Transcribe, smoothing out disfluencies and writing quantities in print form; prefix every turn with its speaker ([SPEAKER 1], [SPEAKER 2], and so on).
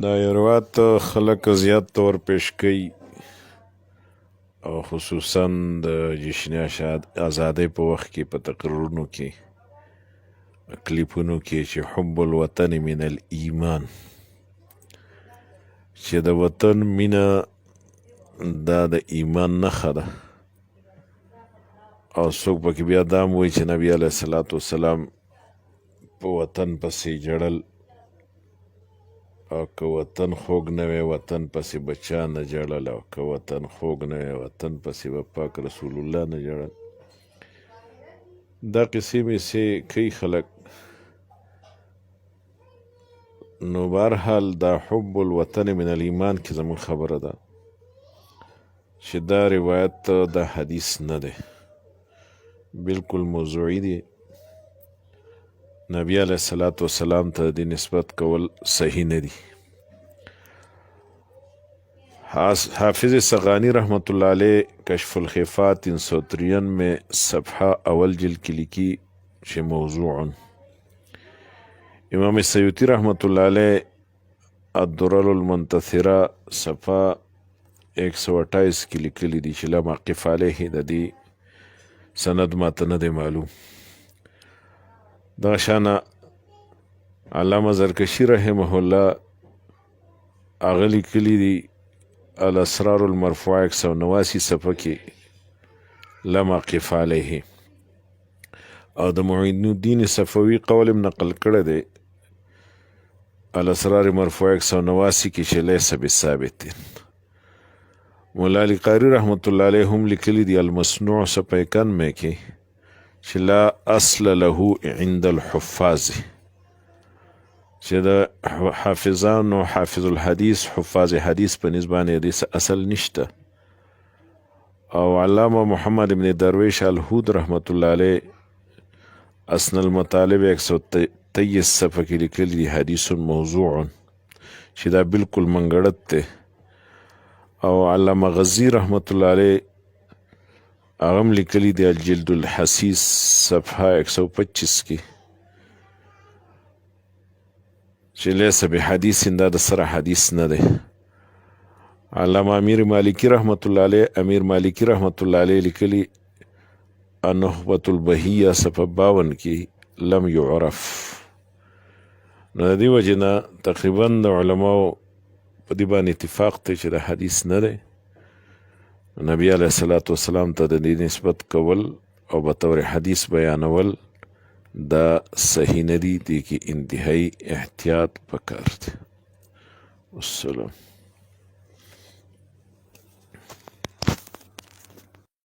[SPEAKER 1] دا یو روایت خلک زیات طور پیش کوي او خصوصا د جشن ازادۍ په وخت کې په تقریرونو کې کلیپونو کې چې حب الوطن من الایمان، چې د وطن مینه دا د ایمان نښه ده. او څوک پکې بیا دا هم وایي چې نبي علیه الصلاة والسلام په وطن پسې جړل، او که وطن خوږ نه وی وطن پسې بچا نه جړل، او که وطن خوږ نه وی وطن پسې به پاک رسول الله نه جړل. دا قصې میسې کوي خلک. نو بهرحال دا حب الوطن من الایمان کې زموږ خبره ده چې دا روایت د حدیث نه دی، بالکل موضوعي دی. نبی علیه الصلاة والسلام ته د نسبت کول صحیح نه دي. حافظ سغانی رحمت اللہ علیہ کشف الخفات 393 صفحہ اول جلد کی لکھی چې موضوع. امام سیوطی رحمت اللہ علیہ الدرر المنتثرہ صفحہ 128 کی لکلی دی چې لا مقف علیه د دې سند ماته نه دی معلوم. دغه شانه علامه زرکشي رحمه الله هغه لیکلي دي الاسرار المرفوعه 189 صفحه کې لا مقف علیه، او د معین الدین صفوي قول نقل کړی دی الاسرار مرفوعه 189 کې چې لیس بثابت. مولا علی قاری رحمت الله علیه هم لیکلي دي المصنوع صفحه 91 کې چې لا اصل له عند الحفاظ، چې د حافظانو حافظ الحدیث حفاظ حدیث په نسبانه حدیث اصل نشته. او علامه محمد ابن درویش الهود رحمت الله علیه اسن المطالب 123 صفحه کې لیکلي دي حدیث موضوع، چې دا بالکل منګړت دی. او علامه غزی رحمت الله علیه اغم لیکلی دی الجلد الحسیس صفحه 125 کی چې لیس بحدیث دا د سره حدیث نه دی. علامه امیر مالکی رحمت الله علیه امیر مالکی رحمت الله علیه لیکلی النخبة البهیه صفحه 52 کی لم يعرف. نو د دې وجې نه تقریبا د علماو په دې باندې اتفاق دی چې د حدیث نه دی. نبی علیه الصلاة والسلام ته د دې نسبت کول او به طور حدیث بیانول دا صحیح نه دي. دې کې انتهایی احتیاط پکار دی. والسلام.